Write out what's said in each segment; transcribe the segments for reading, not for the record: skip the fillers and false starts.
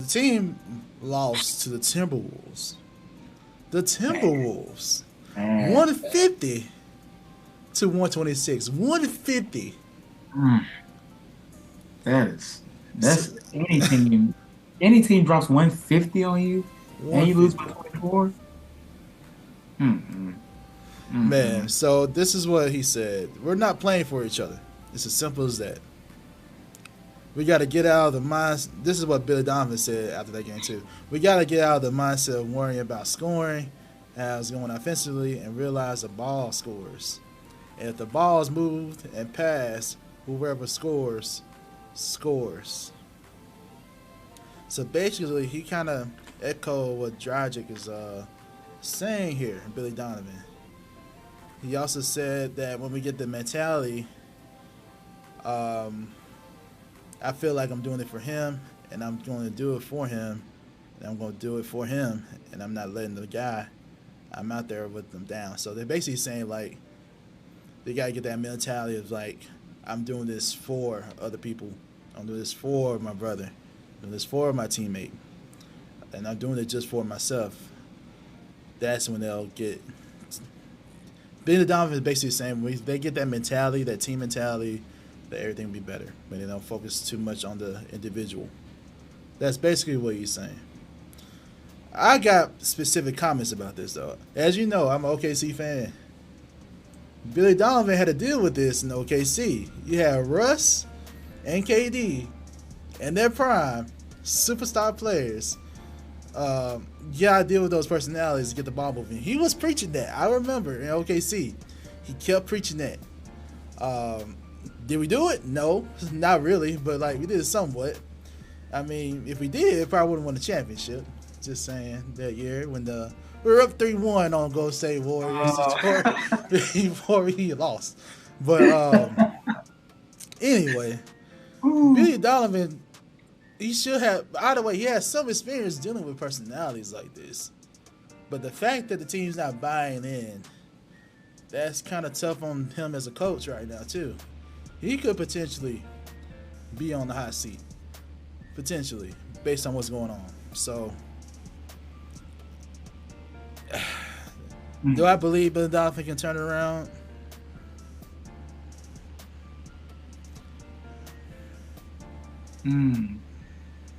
team lost to the Timberwolves. The Timberwolves, 150 to 126. 150. That's any team. Any team drops 150 on you, and you lose by 24. Man, so this is what he said. We're not playing for each other. It's as simple as that. We got to get out of the mind. This is what Billy Donovan said after that game too. We got to get out of the mindset of worrying about scoring as going offensively and realize the ball scores. And if the ball is moved and passed, whoever scores. So basically, he kind of echoed what Dragic is saying here, Billy Donovan. He also said that when we get the mentality, I feel like I'm doing it for him, and I'm going to do it for him, and I'm going to do it for him, and I'm not letting the guy I'm out there with them down. So they're basically saying, like, they got to get that mentality of, like, I'm doing this for other people. I'm doing this for my brother. I'm doing this for my teammate. And I'm doing it just for myself. That's when they'll get... Billy Donovan is basically saying when they get that mentality, that team mentality, that everything will be better when they don't focus too much on the individual. That's basically what he's saying. I got specific comments about this, though. As you know, I'm an OKC fan. Billy Donovan had to deal with this in OKC. You had Russ and KD in their prime, superstar players. You gotta deal with those personalities to get the ball moving. He was preaching that. I remember in OKC. He kept preaching that. Did we do it? No, not really, but like we did it somewhat. I mean, if we did, probably wouldn't won the championship. Just saying, that year when we were up 3-1 on Golden State Warriors before we lost. But anyway, Billy Donovan, he should have. Either way, he has some experience dealing with personalities like this. But the fact that the team's not buying in, that's kind of tough on him as a coach right now too. He could potentially be on the hot seat, potentially, based on what's going on. So, do I believe Billy Donovan can turn it around? I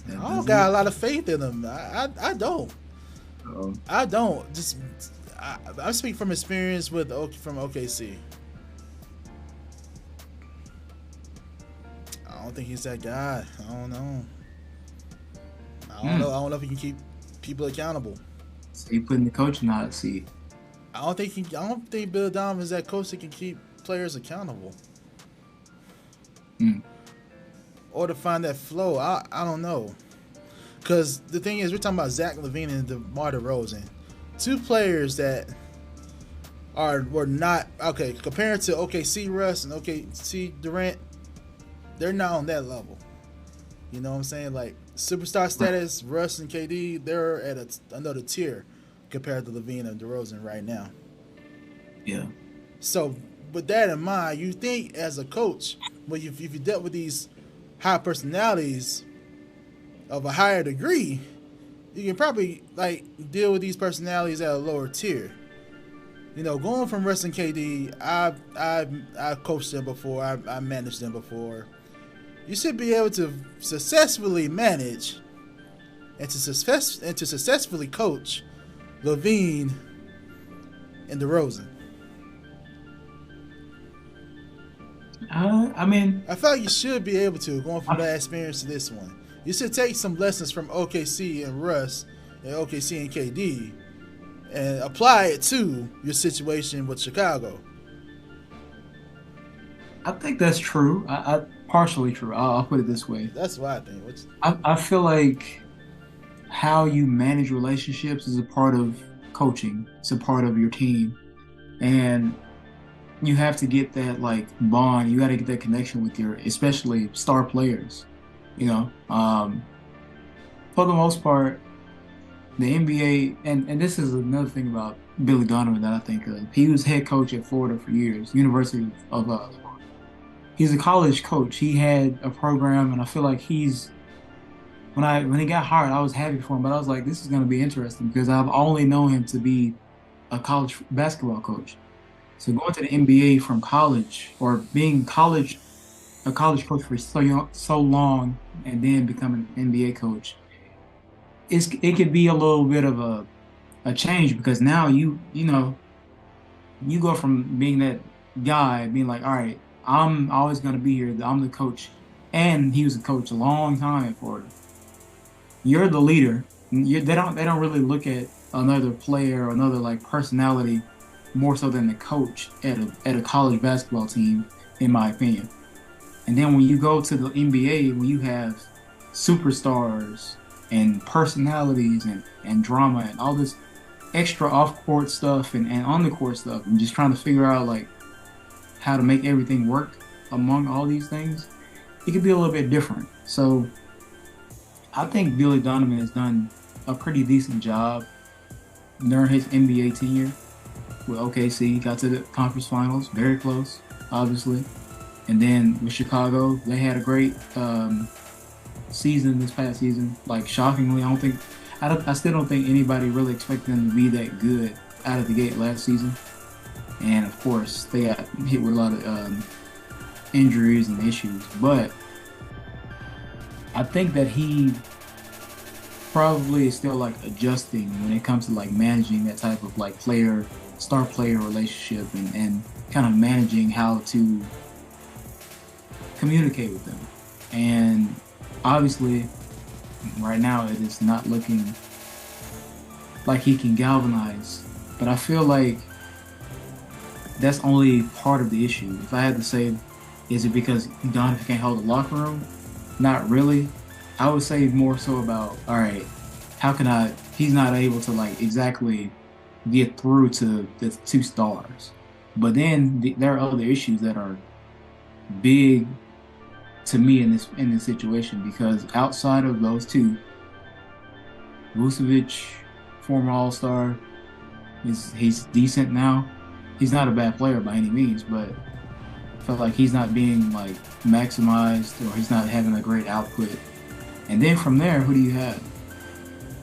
don't got a lot of faith in him. I don't. I don't. I speak from experience from OKC. I don't think he's that guy. I don't know. I don't know if he can keep people accountable. So you putting the coach in the hot seat. I don't think Bill Donovan is that coach that can keep players accountable. Or to find that flow. I don't know. Because the thing is, we're talking about Zach LaVine and DeMar DeRozan. Two players that were not okay compared to OKC Russ and OKC Durant. They're not on that level. You know what I'm saying? Like superstar status, Russ and KD, they're at another tier compared to LaVine and DeRozan right now. Yeah. So with that in mind, you think as a coach, when if you dealt with these high personalities of a higher degree, you can probably like deal with these personalities at a lower tier. You know, going from Russ and KD, I've coached them before, I managed them before. You should be able to successfully manage and to successfully coach LaVine and DeRozan. I mean, I feel like you should be able to, going from that experience to this one. You should take some lessons from OKC and Russ and OKC and KD and apply it to your situation with Chicago. I think that's true. I partially true. I'll put it this way. That's what I think. I feel like how you manage relationships is a part of coaching. It's a part of your team, and you have to get that like bond. You got to get that connection with your, especially star players. You know, for the most part, the NBA, and this is another thing about Billy Donovan that I think of. He was head coach at Florida for years, University of Florida. He's a college coach. He had a program, and I feel like he's when he got hired, I was happy for him, but I was like, this is going to be interesting because I've only known him to be a college basketball coach. So going to the NBA from college or being a college coach for so long and then becoming an NBA coach, it could be a little bit of a change because now you know you go from being that guy being like, all right, I'm always going to be here. I'm the coach, and he was a coach a long time at Florida. You're the leader. They don't really look at another player or another like personality more so than the coach at a college basketball team, in my opinion. And then when you go to the NBA, when you have superstars and personalities and drama and all this extra off-court stuff and on-the-court stuff, and just trying to figure out like how to make everything work among all these things, it could be a little bit different. So I think Billy Donovan has done a pretty decent job during his NBA tenure with OKC. He got to the conference finals, very close, obviously. And then with Chicago, they had a great season this past season. Like, shockingly, I still don't think anybody really expected them to be that good out of the gate last season. And of course, they got hit with a lot of injuries and issues. But I think that he probably is still like adjusting when it comes to like managing that type of like star player relationship and kind of managing how to communicate with them. And obviously right now it is not looking like he can galvanize, but I feel like that's only part of the issue. If I had to say, is it because Donovan can't hold the locker room? Not really. I would say more so about, all right, he's not able to like exactly get through to the two stars. But then there are other issues that are big to me in this situation, because outside of those two, Vucevic, former All-Star, he's decent now. He's not a bad player by any means, but I feel like he's not being like maximized, or he's not having a great output. And then from there, who do you have?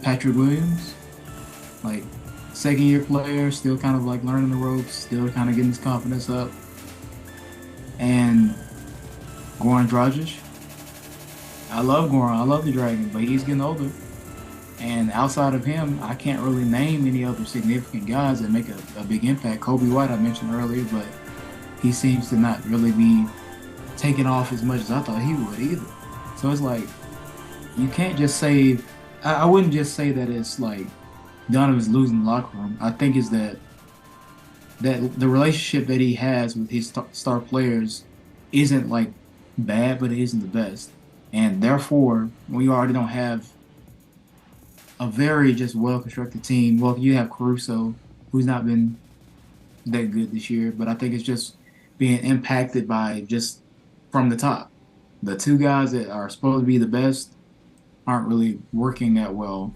Patrick Williams, like second-year player, still kind of like learning the ropes, still kind of getting his confidence up. And Goran Dragic. I love Goran. I love the Dragon, but he's getting older. And outside of him, I can't really name any other significant guys that make a big impact. Kobe White I mentioned earlier, but he seems to not really be taking off as much as I thought he would either. So it's like, you can't just say, I wouldn't just say that it's like Donovan's losing the locker room. I think is that the relationship that he has with his star players isn't like bad, but it isn't the best. And therefore, when you already don't have a very just well-constructed team, well, you have Caruso, who's not been that good this year, but I think it's just being impacted by just from the top. The two guys that are supposed to be the best aren't really working that well,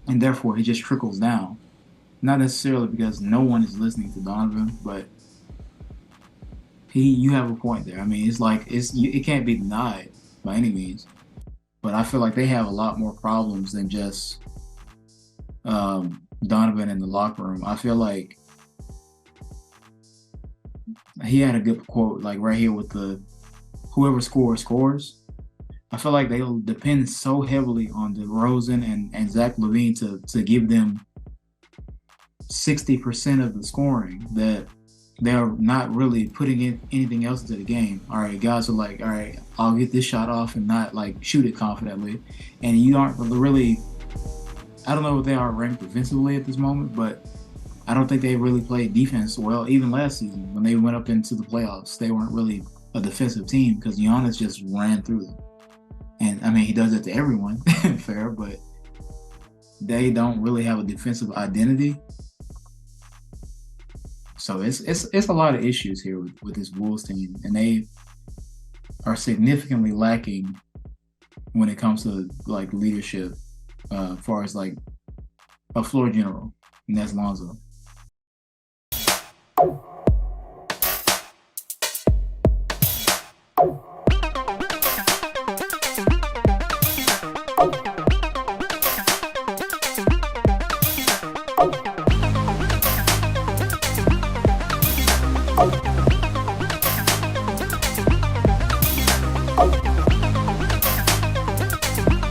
and therefore it just trickles down. Not necessarily because no one is listening to Donovan, but you have a point there. I mean, it's like it can't be denied by any means. But I feel like they have a lot more problems than just Donovan in the locker room. I feel like he had a good quote, like right here with the whoever scores. I feel like they'll depend so heavily on DeRozan and Zach LaVine to give them 60% of the scoring that they're not really putting in anything else into the game. All right, guys are like, all right, I'll get this shot off and not like shoot it confidently. And you aren't really, I don't know what they are ranked defensively at this moment, but I don't think they really played defense well. Even last season when they went up into the playoffs, they weren't really a defensive team because Giannis just ran through them. And I mean, he does it to everyone, fair, but they don't really have a defensive identity. So it's a lot of issues here with this Bulls team, and they are significantly lacking when it comes to like leadership, as far as like a floor general, and that's Lonzo.